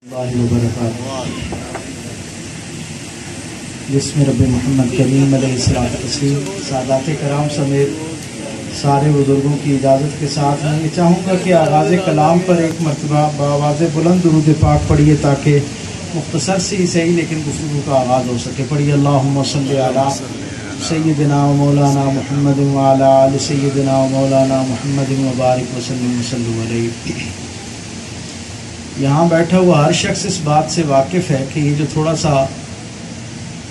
اللہ وبرکاتہ۔ بسم رب محمد کریم علیہ الصلوۃ والتسلیم۔ سادات کرام سمیت سارے بزرگوں کی اجازت کے ساتھ میں یہ چاہوں گا کہ آغاز کلام پر ایک مرتبہ بآواز بلند درود پاک پڑھیے تاکہ مختصر سی صحیح لیکن گفتگو کا آغاز ہو سکے۔ پڑھیے اللہم صلی علی سیدنا و مولانا محمد وعلی آل سیدنا و مولانا محمد وبارک وسلم وصلوا علیہ۔ یہاں بیٹھا ہوا ہر شخص اس بات سے واقف ہے کہ یہ جو تھوڑا سا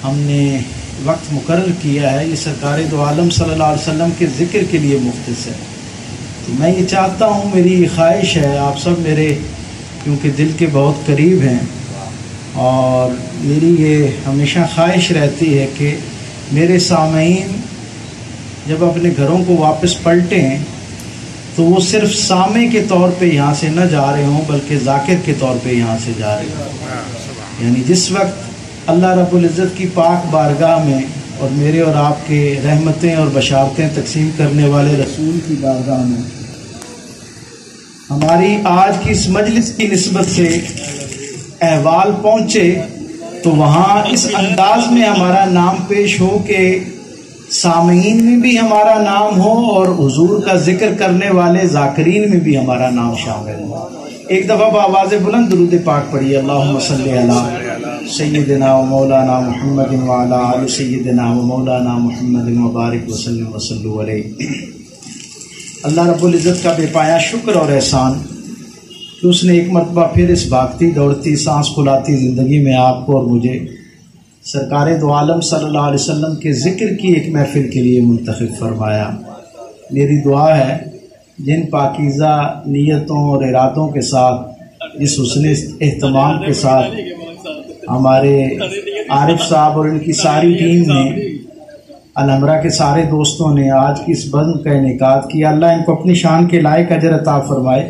ہم نے وقت مقرر کیا ہے یہ سرکار دو عالم صلی اللہ علیہ وسلم کے ذکر کے لیے مختص ہے۔ تو میں یہ چاہتا ہوں، میری خواہش ہے، آپ سب میرے کیونکہ دل کے بہت قریب ہیں اور میری یہ ہمیشہ خواہش رہتی ہے کہ میرے سامعین جب اپنے گھروں کو واپس پلٹیں تو وہ صرف سامع کے طور پہ یہاں سے نہ جا رہے ہوں بلکہ ذاکر کے طور پہ یہاں سے جا رہے ہوں۔ یعنی جس وقت اللہ رب العزت کی پاک بارگاہ میں اور میرے اور آپ کے رحمتیں اور بشارتیں تقسیم کرنے والے رسول کی بارگاہ میں ہماری آج کی اس مجلس کی نسبت سے احوال پہنچے تو وہاں اس انداز میں ہمارا نام پیش ہو کہ سامعین میں بھی ہمارا نام ہو اور حضور کا ذکر کرنے والے ذاکرین میں بھی ہمارا نام شامل ہو۔ ایک دفعہ بآواز بلند درود پاک پڑھیے اللہم صلی علی سیدنا و مولانا محمد وعلی آل سیدنا و مولانا محمد وبارک وسلم وصلوا علیہ۔ اللہ رب العزت کا بے پایا شکر اور احسان کہ اس نے ایک مرتبہ پھر اس بھاگتی دوڑتی سانس پھولاتی زندگی میں آپ کو اور مجھے سرکار دو عالم صلی اللہ علیہ وسلم کے ذکر کی ایک محفل کے لیے منتخب فرمایا۔ میری دعا ہے جن پاکیزہ نیتوں اور ارادوں کے ساتھ جس حسن اہتمام کے ساتھ ہمارے عارف صاحب اور ان کی ساری ٹیم نے الحمرہ کے سارے دوستوں نے آج کی اس بند کا انعقاد کیا، اللہ ان کو اپنی شان کے لائق اجر عطا فرمائے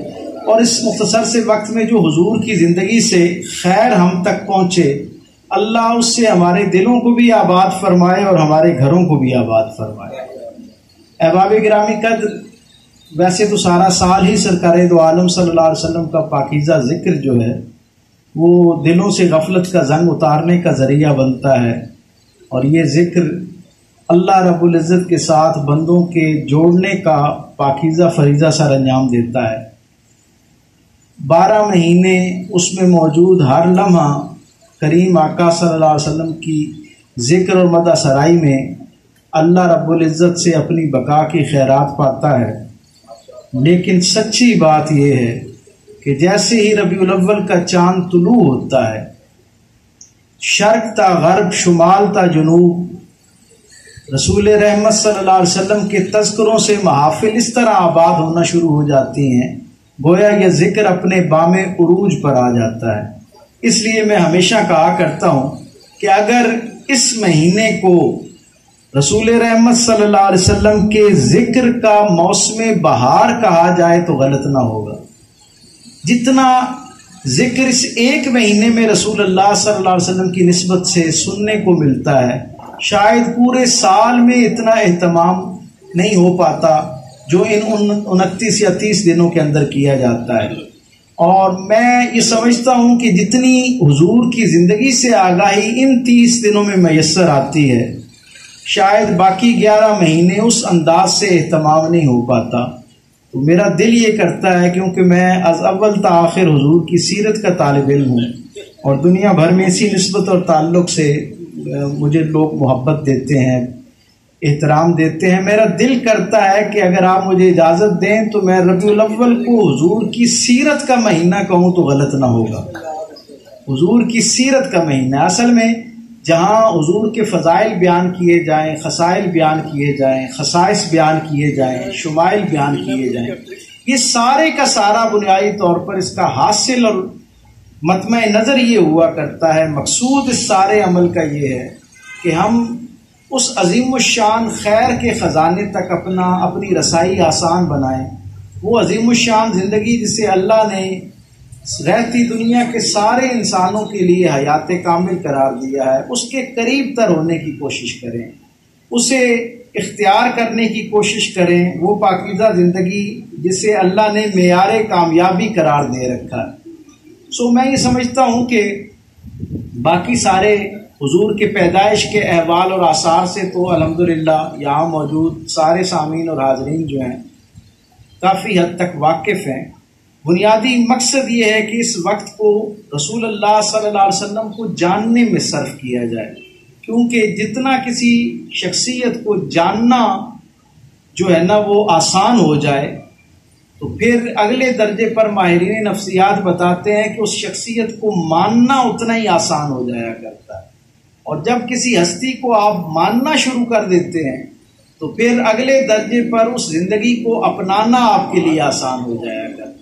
اور اس مختصر سے وقت میں جو حضور کی زندگی سے خیر ہم تک پہنچے اللہ اس سے ہمارے دلوں کو بھی آباد فرمائے اور ہمارے گھروں کو بھی آباد فرمائے۔ احباب گرامی قدر، ویسے تو سارا سال ہی سرکار دو عالم صلی اللہ علیہ وسلم کا پاکیزہ ذکر جو ہے وہ دلوں سے غفلت کا زنگ اتارنے کا ذریعہ بنتا ہے اور یہ ذکر اللہ رب العزت کے ساتھ بندوں کے جوڑنے کا پاکیزہ فریضہ سر انجام دیتا ہے۔ 12 مہینے اس میں موجود ہر لمحہ کریم آقا صلی اللہ علیہ وسلم کی ذکر اور مدح سرائی میں اللہ رب العزت سے اپنی بقا کی خیرات پاتا ہے، لیکن سچی بات یہ ہے کہ جیسے ہی ربیع الاول کا چاند طلوع ہوتا ہے شرق تا غرب شمال تا جنوب رسول رحمت صلی اللہ علیہ وسلم کے تذکروں سے محافل اس طرح آباد ہونا شروع ہو جاتی ہیں گویا یہ ذکر اپنے بام عروج پر آ جاتا ہے۔ اس لیے میں ہمیشہ کہا کرتا ہوں کہ اگر اس مہینے کو رسول رحمت صلی اللہ علیہ وسلم کے ذکر کا موسم بہار کہا جائے تو غلط نہ ہوگا۔ جتنا ذکر اس ایک مہینے میں رسول اللہ صلی اللہ علیہ وسلم کی نسبت سے سننے کو ملتا ہے شاید پورے سال میں اتنا اہتمام نہیں ہو پاتا جو ان 29 یا 30 دنوں کے اندر کیا جاتا ہے۔ اور میں یہ سمجھتا ہوں کہ جتنی حضور کی زندگی سے آگاہی ان 30 دنوں میں میسر آتی ہے شاید باقی 11 مہینے اس انداز سے اہتمام نہیں ہو پاتا۔ تو میرا دل یہ کرتا ہے کیونکہ میں از اول تا آخر حضور کی سیرت کا طالب علم ہوں اور دنیا بھر میں اسی نسبت اور تعلق سے مجھے لوگ محبت دیتے ہیں، احترام دیتے ہیں۔ میرا دل کرتا ہے کہ اگر آپ مجھے اجازت دیں تو میں ربیع الاول کو حضور کی سیرت کا مہینہ کہوں تو غلط نہ ہوگا۔ حضور کی سیرت کا مہینہ اصل میں جہاں حضور کے فضائل بیان کیے جائیں، خصائل بیان کیے جائیں، خصائص بیان کیے جائیں، شمائل بیان کیے جائیں، یہ سارے کا سارا بنیادی طور پر اس کا حاصل اور مطمع نظر یہ ہوا کرتا ہے، مقصود اس سارے عمل کا یہ ہے کہ ہم اس عظیم الشان خیر کے خزانے تک اپنی رسائی آسان بنائیں۔ وہ عظیم الشان زندگی جسے اللہ نے رہتی دنیا کے سارے انسانوں کے لیے حیات کامل قرار دیا ہے اس کے قریب تر ہونے کی کوشش کریں، اسے اختیار کرنے کی کوشش کریں، وہ پاکیزہ زندگی جسے اللہ نے معیار کامیابی قرار دے رکھا ہے۔ میں یہ سمجھتا ہوں کہ باقی سارے حضور کے پیدائش کے احوال اور آثار سے تو الحمدللہ یہاں موجود سارے سامعین اور حاضرین جو ہیں کافی حد تک واقف ہیں۔ بنیادی مقصد یہ ہے کہ اس وقت کو رسول اللہ صلی اللہ علیہ وسلم کو جاننے میں صرف کیا جائے، کیونکہ جتنا کسی شخصیت کو جاننا جو ہے نا وہ آسان ہو جائے تو پھر اگلے درجے پر ماہرین نفسیات بتاتے ہیں کہ اس شخصیت کو ماننا اتنا ہی آسان ہو جایا کرتا ہے، اور جب کسی ہستی کو آپ ماننا شروع کر دیتے ہیں تو پھر اگلے درجے پر اس زندگی کو اپنانا آپ کے لیے آسان ہو جایا کرتا ہے۔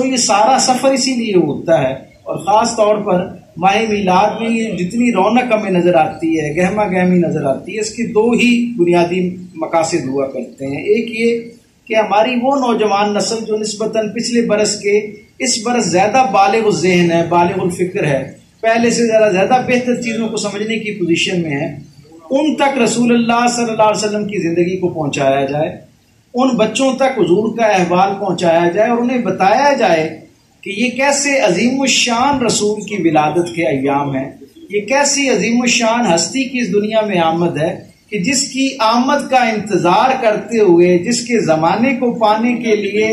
یہ سارا سفر اسی لیے ہوتا ہے، اور خاص طور پر ماہ میلاد میں یہ جتنی رونق ہمیں نظر آتی ہے، گہما گہمی نظر آتی ہے، اس کے دو ہی بنیادی مقاصد ہوا کرتے ہیں۔ ایک یہ کہ ہماری وہ نوجوان نسل جو نسبتاً پچھلے برس کے اس برس زیادہ بالغ الذہن ہے، بالغ الفکر ہے، پہلے سے زیادہ بہتر چیزوں کو سمجھنے کی پوزیشن میں ہے، ان تک رسول اللہ صلی اللہ علیہ وسلم کی زندگی کو پہنچایا جائے، ان بچوں تک حضور کا احوال پہنچایا جائے اور انہیں بتایا جائے کہ یہ کیسے عظیم الشان رسول کی ولادت کے ایام ہیں، یہ کیسی عظیم الشان ہستی کی اس دنیا میں آمد ہے کہ جس کی آمد کا انتظار کرتے ہوئے، جس کے زمانے کو پانے کے لیے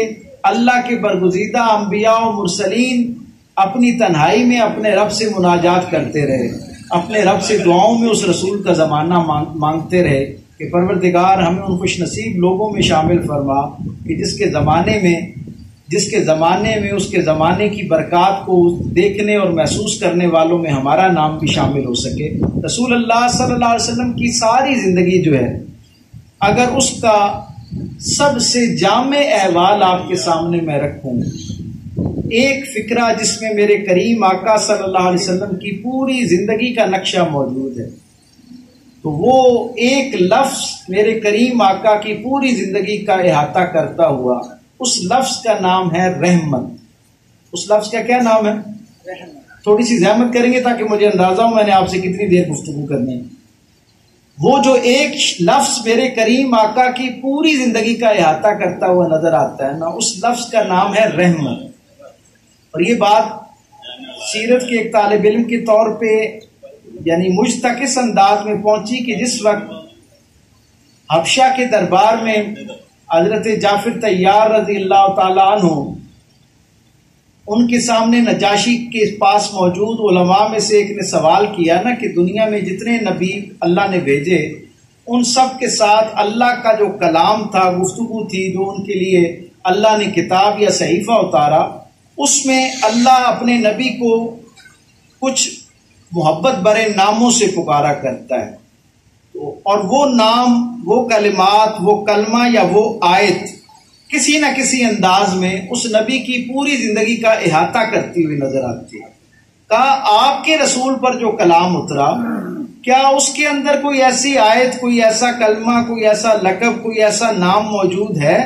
اللہ کے برگزیدہ انبیاء و مرسلین اپنی تنہائی میں اپنے رب سے مناجات کرتے رہے، اپنے رب سے دعاؤں میں اس رسول کا زمانہ مانگتے رہے کہ پروردگار ہمیں ان خوش نصیب لوگوں میں شامل فرما کہ جس کے زمانے میں اس کے زمانے کی برکات کو دیکھنے اور محسوس کرنے والوں میں ہمارا نام بھی شامل ہو سکے۔ رسول اللہ صلی اللہ علیہ وسلم کی ساری زندگی جو ہے، اگر اس کا سب سے جامع احوال آپ کے سامنے میں رکھوں، ایک فکرہ جس میں میرے کریم آقا صلی اللہ علیہ وسلم کی پوری زندگی کا نقشہ موجود ہے، تو وہ ایک لفظ میرے کریم آقا کی پوری زندگی کا احاطہ کرتا ہوا، اس لفظ کا نام ہے رحمت۔ اس لفظ کا کیا نام ہے؟ رحمت۔ تھوڑی سی زحمت کریں گے تاکہ مجھے اندازہ ہو میں نے آپ سے کتنی دیر گفتگو کرنی ہے۔ وہ جو ایک لفظ میرے کریم آقا کی پوری زندگی کا احاطہ کرتا ہوا نظر آتا ہے نا، اس لفظ کا نام ہے رحمت۔ اور یہ بات سیرت کے ایک طالب علم کے طور پہ یعنی مجتکس انداز میں پہنچی کہ جس وقت حبشہ کے دربار میں حضرت جعفر طیار رضی اللہ تعالیٰ عنہ ان کے سامنے نجاشی کے پاس موجود علماء میں سے ایک نے سوال کیا نا کہ دنیا میں جتنے نبی اللہ نے بھیجے ان سب کے ساتھ اللہ کا جو کلام تھا، گفتگو تھی، جو ان کے لیے اللہ نے کتاب یا صحیفہ اتارا، اس میں اللہ اپنے نبی کو کچھ محبت برے ناموں سے پکارا کرتا ہے، اور وہ نام، وہ کلمات، وہ کلمہ یا وہ آیت کسی نہ کسی انداز میں اس نبی کی پوری زندگی کا احاطہ کرتی ہوئی نظر آتی ہے۔ کہا آپ کے رسول پر جو کلام اترا، کیا اس کے اندر کوئی ایسی آیت، کوئی ایسا کلمہ، کوئی ایسا لقب، کوئی ایسا نام موجود ہے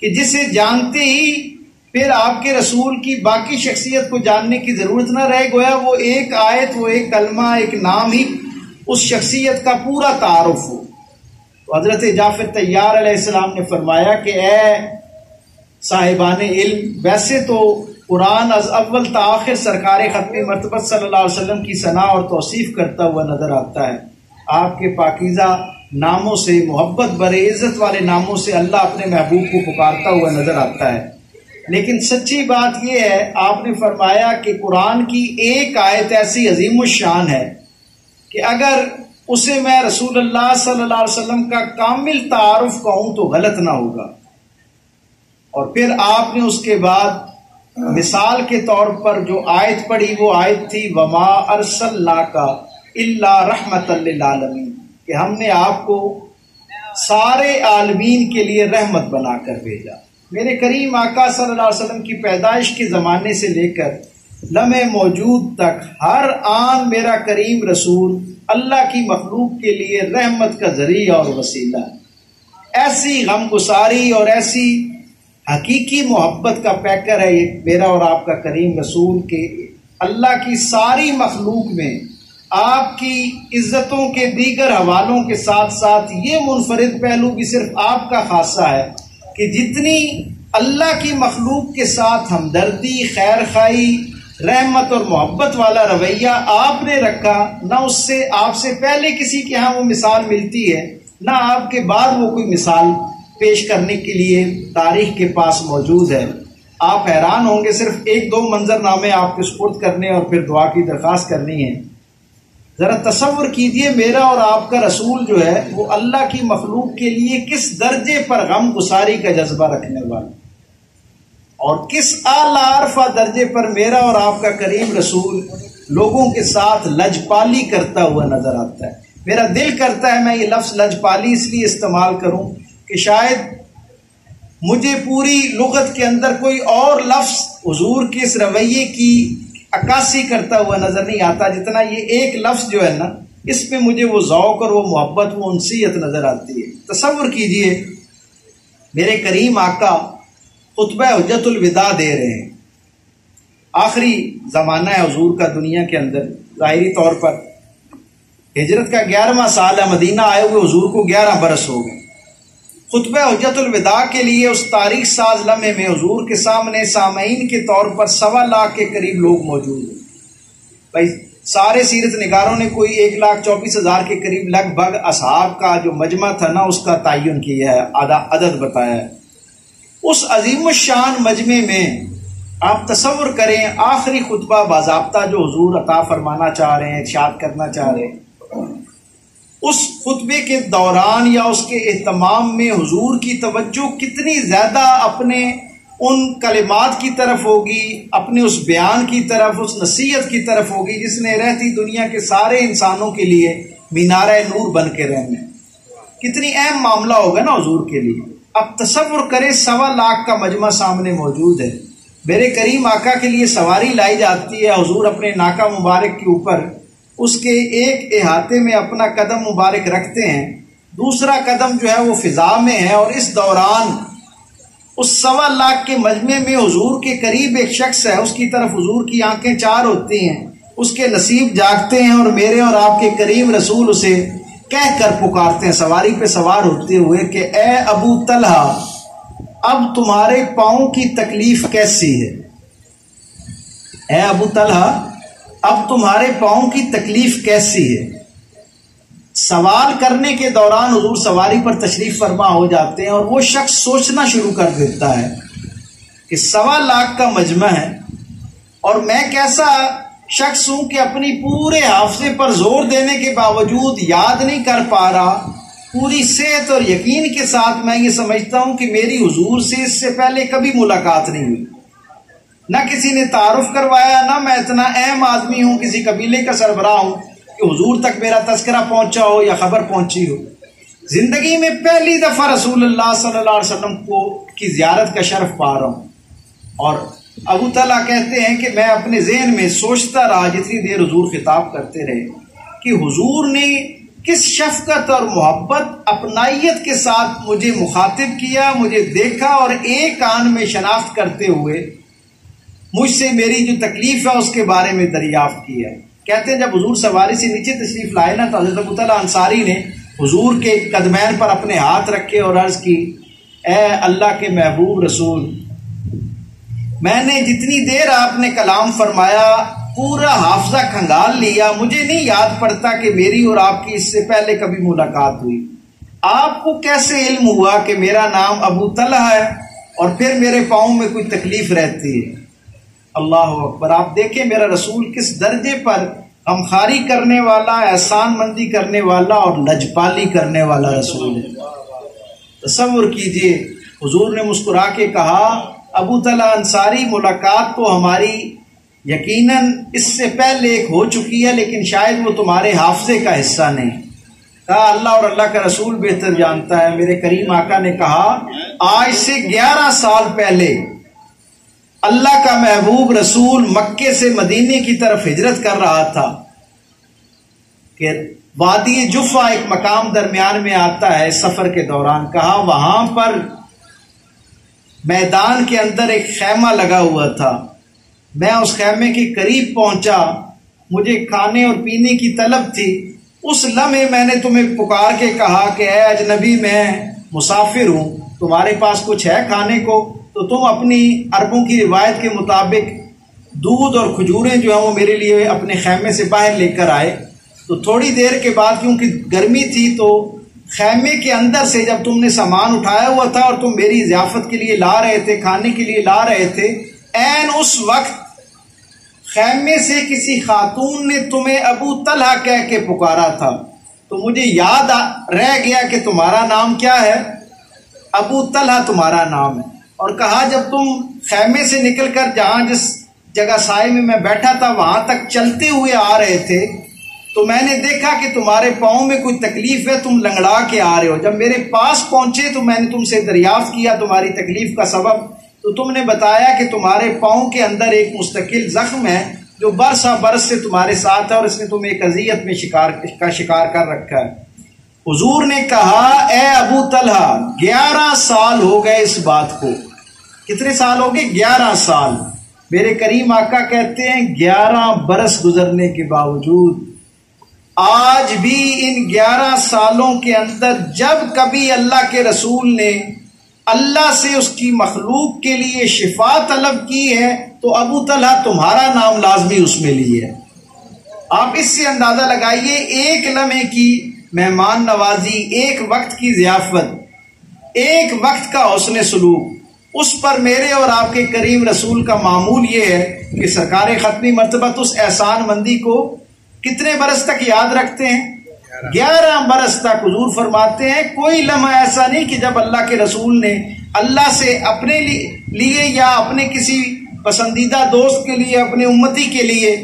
کہ جسے جانتے ہی پھر آپ کے رسول کی باقی شخصیت کو جاننے کی ضرورت نہ رہے، گویا وہ ایک آیت، وہ ایک کلمہ، ایک نام ہی اس شخصیت کا پورا تعارف ہو؟ تو حضرت جعفر طیار علیہ السلام نے فرمایا کہ اے صاحبان علم، ویسے تو قرآن از اول تا آخر سرکار ختم مرتبت صلی اللہ علیہ وسلم کی ثنا اور توصیف کرتا ہوا نظر آتا ہے، آپ کے پاکیزہ ناموں سے، محبت برے عزت والے ناموں سے اللہ اپنے محبوب کو پکارتا ہوا نظر آتا ہے، لیکن سچی بات یہ ہے، آپ نے فرمایا کہ قرآن کی ایک آیت ایسی عظیم الشان ہے کہ اگر اسے میں رسول اللہ صلی اللہ علیہ وسلم کا کامل تعارف کہوں تو غلط نہ ہوگا۔ اور پھر آپ نے اس کے بعد مثال کے طور پر جو آیت پڑھی، وہ آیت تھی وَمَا أَرْسَلْنَاكَ إِلَّا رَحْمَةً لِّلْعَالَمِينَ، کہ ہم نے آپ کو سارے عالمین کے لیے رحمت بنا کر بھیجا۔ میرے کریم آقا صلی اللہ علیہ وسلم کی پیدائش کے زمانے سے لے کر لمحے موجود تک ہر آن میرا کریم رسول اللہ کی مخلوق کے لیے رحمت کا ذریعہ اور وسیلہ ہے۔ ایسی غم گساری اور ایسی حقیقی محبت کا پیکر ہے یہ میرا اور آپ کا کریم رسول کہ اللہ کی ساری مخلوق میں آپ کی عزتوں کے دیگر حوالوں کے ساتھ ساتھ یہ منفرد پہلو بھی صرف آپ کا خاصہ ہے کہ جتنی اللہ کی مخلوق کے ساتھ ہمدردی، خیر خواہی، رحمت اور محبت والا رویہ آپ نے رکھا، نہ اس سے آپ سے پہلے کسی کے ہاں وہ مثال ملتی ہے، نہ آپ کے بعد وہ کوئی مثال پیش کرنے کے لیے تاریخ کے پاس موجود ہے۔ آپ حیران ہوں گے، صرف ایک دو منظر نامے آپ کے سپرد کرنے اور پھر دعا کی درخواست کرنی ہے۔ ذرا تصور کیجئے، میرا اور آپ کا رسول جو ہے وہ اللہ کی مخلوق کے لیے کس درجے پر غم گساری کا جذبہ رکھنے والا، اور کس اعلیٰ عرفہ درجے پر میرا اور آپ کا کریم رسول لوگوں کے ساتھ لجپالی کرتا ہوا نظر آتا ہے۔ میرا دل کرتا ہے میں یہ لفظ لجپالی اس لیے استعمال کروں کہ شاید مجھے پوری لغت کے اندر کوئی اور لفظ حضور کے اس رویے کی عکاسی کرتا ہوا نظر نہیں آتا جتنا یہ ایک لفظ جو ہے نا، اس میں مجھے وہ ذوق اور وہ محبت، وہ انسیت نظر آتی ہے۔ تصور کیجئے میرے کریم آقا خطبہ حجت الوداع دے رہے ہیں، آخری زمانہ ہے حضور کا دنیا کے اندر، ظاہری طور پر ہجرت کا 11واں سال ہے، مدینہ آئے ہوئے حضور کو 11 برس ہو گئے۔ خطبہ حجت الوداع کے لیے اس تاریخ ساز لمحے میں حضور کے سامنے سامعین کے طور پر 1.25 لاکھ کے قریب لوگ موجود ہیں۔ بھائی سارے سیرت نگاروں نے کوئی 1,24,000 کے قریب لگ بھگ اصحاب کا جو مجمع تھا نا، اس کا تعین کیا ہے، عدد بتایا ہے۔ اس عظیم الشان مجمع میں آپ تصور کریں، آخری خطبہ باضابطہ جو حضور عطا فرمانا چاہ رہے ہیں، ارشاد کرنا چاہ رہے ہیں، اس خطبے کے دوران یا اس کے اہتمام میں حضور کی توجہ کتنی زیادہ اپنے ان کلمات کی طرف ہوگی، اپنے اس بیان کی طرف، اس نصیحت کی طرف ہوگی جس نے رہتی دنیا کے سارے انسانوں کے لیے مینارہ نور بن کے رہنا ہے۔ کتنی اہم معاملہ ہوگا نا حضور کے لیے۔ اب تصور کریں 1.25 لاکھ کا مجمع سامنے موجود ہے، میرے کریم آقا کے لیے سواری لائی جاتی ہے، حضور اپنے ناکا مبارک کے اوپر اس کے ایک احاطے میں اپنا قدم مبارک رکھتے ہیں، دوسرا قدم جو ہے وہ فضا میں ہے، اور اس دوران اس 1.25 لاکھ کے مجمع میں حضور کے قریب ایک شخص ہے، اس کی طرف حضور کی آنکھیں 4 ہوتی ہیں، اس کے نصیب جاگتے ہیں، اور میرے اور آپ کے کریم رسول اسے کہہ کر پکارتے ہیں سواری پہ سوار ہوتے ہوئے کہ اے ابو طلحہ، اب تمہارے پاؤں کی تکلیف کیسی ہے؟ اے ابو طلحہ، اب تمہارے پاؤں کی تکلیف کیسی ہے؟ سوال کرنے کے دوران حضور سواری پر تشریف فرما ہو جاتے ہیں، اور وہ شخص سوچنا شروع کر دیتا ہے کہ 1.25 لاکھ کا مجمع ہے، اور میں کیسا شخص ہوں کہ اپنی پورے حافظے پر زور دینے کے باوجود یاد نہیں کر پا رہا۔ پوری صحت اور یقین کے ساتھ میں یہ سمجھتا ہوں کہ میری حضور سے اس سے پہلے کبھی ملاقات نہیں ہوئی، نہ کسی نے تعارف کروایا، نہ میں اتنا اہم آدمی ہوں، کسی قبیلے کا سربراہ ہوں کہ حضور تک میرا تذکرہ پہنچا ہو یا خبر پہنچی ہو۔ زندگی میں پہلی دفعہ رسول اللہ صلی اللہ علیہ وسلم کی زیارت کا شرف پا رہا ہوں۔ اور ابو طلحہ کہتے ہیں کہ میں اپنے ذہن میں سوچتا رہا جتنی دیر حضور خطاب کرتے رہے کہ حضور نے کس شفقت اور محبت اپنائیت کے ساتھ مجھے مخاطب کیا، مجھے دیکھا، اور ایک کان میں شناخت کرتے ہوئے مجھ سے میری جو تکلیف ہے اس کے بارے میں دریافت کی ہے۔ کہتے ہیں جب حضور سواری سے نیچے تشریف لائے نا، تو حضرت ابو طلحہ انصاری نے حضور کے قدمین پر اپنے ہاتھ رکھے اور عرض کی، اے اللہ کے محبوب رسول، میں نے جتنی دیر آپ نے کلام فرمایا پورا حافظہ کھنگال لیا، مجھے نہیں یاد پڑتا کہ میری اور آپ کی اس سے پہلے کبھی ملاقات ہوئی۔ آپ کو کیسے علم ہوا کہ میرا نام ابو طلحہ ہے اور پھر میرے پاؤں میں کوئی تکلیف رہتی ہے؟ اللہ اکبر! آپ دیکھیں میرا رسول کس درجے پر غمخواری کرنے والا، احسان مندی کرنے والا اور لجپالی کرنے والا رسول ہے۔ تصور کیجئے حضور نے مسکرا کے کہا، ابو طلحہ انصاری، ملاقات تو ہماری یقیناً اس سے پہلے ایک ہو چکی ہے، لیکن شاید وہ تمہارے حافظے کا حصہ نہیں۔ کہا اللہ اور اللہ کا رسول بہتر جانتا ہے۔ میرے کریم آقا نے کہا، آج سے 11 سال پہلے اللہ کا محبوب رسول مکے سے مدینے کی طرف ہجرت کر رہا تھا کہ وادی جفا ایک مقام درمیان میں آتا ہے سفر کے دوران، کہا وہاں پر میدان کے اندر ایک خیمہ لگا ہوا تھا، میں اس خیمے کے قریب پہنچا، مجھے کھانے اور پینے کی طلب تھی، اس لمحے میں نے تمہیں پکار کے کہا کہ اے اجنبی، میں مسافر ہوں، تمہارے پاس کچھ ہے کھانے کو؟ تو تم اپنی عربوں کی روایت کے مطابق دودھ اور کھجوریں جو ہیں وہ میرے لیے اپنے خیمے سے باہر لے کر آئے۔ تو تھوڑی دیر کے بعد کیونکہ گرمی تھی تو خیمے کے اندر سے جب تم نے سامان اٹھایا ہوا تھا اور تم میری ضیافت کے لیے لا رہے تھے، کھانے کے لیے لا رہے تھے، عین اس وقت خیمے سے کسی خاتون نے تمہیں ابو طلحہ کہہ کے پکارا تھا۔ تو مجھے یاد رہ گیا کہ تمہارا نام کیا ہے؟ ابو طلحہ تمہارا نام ہے۔ اور کہا جب تم خیمے سے نکل کر جس جگہ سائے میں میں بیٹھا تھا وہاں تک چلتے ہوئے آ رہے تھے تو میں نے دیکھا کہ تمہارے پاؤں میں کوئی تکلیف ہے، تم لنگڑا کے آ رہے ہو۔ جب میرے پاس پہنچے تو میں نے تم سے دریافت کیا تمہاری تکلیف کا سبب، تو تم نے بتایا کہ تمہارے پاؤں کے اندر ایک مستقل زخم ہے جو برسا برس سے تمہارے ساتھ ہے اور اس نے تمہیں ایک اذیت میں شکار کر رکھا ہے۔ حضور نے کہا اے ابو طلحہ 11 سال ہو گئے اس بات کو۔ کتنے سال ہو گئے؟ 11 سال۔ میرے کریم آقا کہتے ہیں 11 برس گزرنے کے باوجود آج بھی ان 11 سالوں کے اندر جب کبھی اللہ کے رسول نے اللہ سے اس کی مخلوق کے لیے شفا طلب کی ہے تو ابو طلحہ تمہارا نام لازمی اس میں لی ہے۔ آپ اس سے اندازہ لگائیے، ایک لمحے کی مہمان نوازی، ایک وقت کی ضیافت، ایک وقت کا حسن سلوک، اس پر میرے اور آپ کے کریم رسول کا معمول یہ ہے کہ سرکار ختمی مرتبہ اس احسان مندی کو کتنے برس تک یاد رکھتے ہیں؟ 11 برس تک۔ حضور فرماتے ہیں کوئی لمحہ ایسا نہیں کہ جب اللہ کے رسول نے اللہ سے اپنے لیے یا اپنے کسی پسندیدہ دوست کے لیے، اپنے امتی کے لیے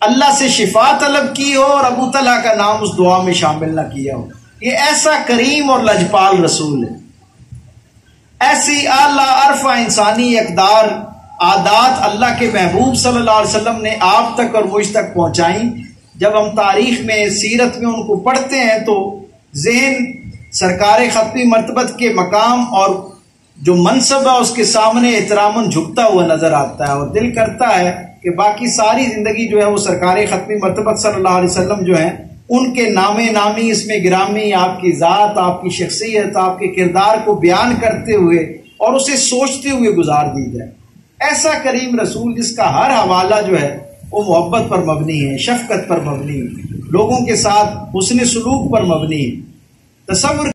اللہ سے شفا طلب کی ہو اور ابو طلحہ کا نام اس دعا میں شامل نہ کیا ہو۔ یہ ایسا کریم اور لجپال رسول ہے، ایسی اعلیٰ عرفہ انسانی اقدار عادات اللہ کے محبوب صلی اللہ علیہ وسلم نے آپ تک اور مجھ تک پہنچائیں۔ جب ہم تاریخ میں، سیرت میں ان کو پڑھتے ہیں تو ذہن سرکار ختمی مرتبت کے مقام اور جو منصب ہے اس کے سامنے احتراماً جھکتا ہوا نظر آتا ہے، اور دل کرتا ہے کہ باقی ساری زندگی جو ہے وہ سرکار ختمی مرتبت صلی اللہ علیہ وسلم جو ہیں ان کے نام نامی، اس میں گرامی آپ کی ذات، آپ کی شخصیت، آپ کے کردار کو بیان کرتے ہوئے اور اسے سوچتے ہوئے گزار دی جائے۔ ایسا کریم رسول جس کا ہر حوالہ جو ہے وہ محبت پر مبنی ہے، شفقت پر مبنی ہے، لوگوں کے ساتھ حسن سلوک پر مبنی ہے۔ تصور